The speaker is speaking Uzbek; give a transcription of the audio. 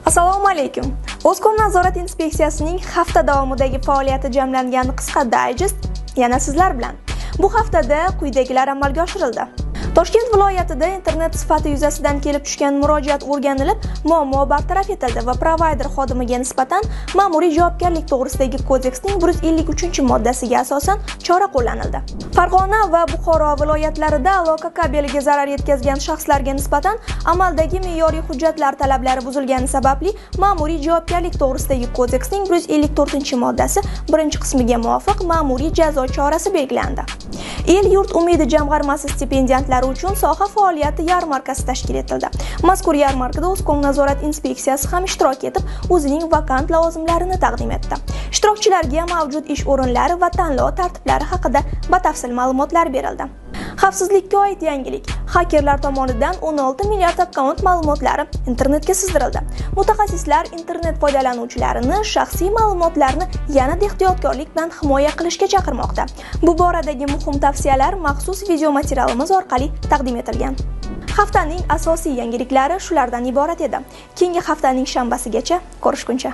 Assalomu alaykum. O'zkom nazorat inspeksiyasining hafta davomidagi faoliyati jamlangan qisqa dayjest yana sizlar bilan. Bu haftada quyidagilar amalga oshirildi. Toshkent viloyatida internet sifati yuzasidan kelib tushgan murojaat o'rganilib, muammo bartaraf etildi va provayder xodimiga nisbatan ma'muriy javobgarlik to'g'risidagi kodeksning 153-moddasiga asosan chora qo'llanildi. Farg'ona va Buxoro viloyatlarida aloqa kabeliga zarar yetkazgan shaxslarga nisbatan amaldagi me'yoriy hujjatlar talablari buzilgani sababli ma'muriy javobgarlik to'g'risidagi kodeksning 154-moddasi 1-qismiga muvofiq ma'muriy jazo chorasi belgilandi. El-yurt umidi jamg'armasi stipendiantlari uchun soha faoliyati yarmarkasi tashkil etildi. Mazkur yarmarkada O'zkom nazorat inspeksiyasi ham ishtirok etib, o'zining vakant lavozimlarini taqdim etdi. Ishtirokchilarga mavjud ish o'rinlari va tanlov tartiblari haqida batafsil ma'lumotlar berildi. Xavfsizlikka oid yangilik. Hakerlar tomonidan 16 milliard akkaunt ma'lumotlari internetga sizdirildi. Mutaxassislar internet foydalanuvchilarini shaxsiy ma'lumotlarni yanada ehtiyotkorlik bilan himoya qilishga chaqirmoqda. Bu boradagi muhim tavsiyalar maxsus video materialimiz orqali taqdim etilgan. Haftaning asosiy yangiliklari shulardan iborat edi. Keyingi haftaning shanbasigacha ko'rishguncha.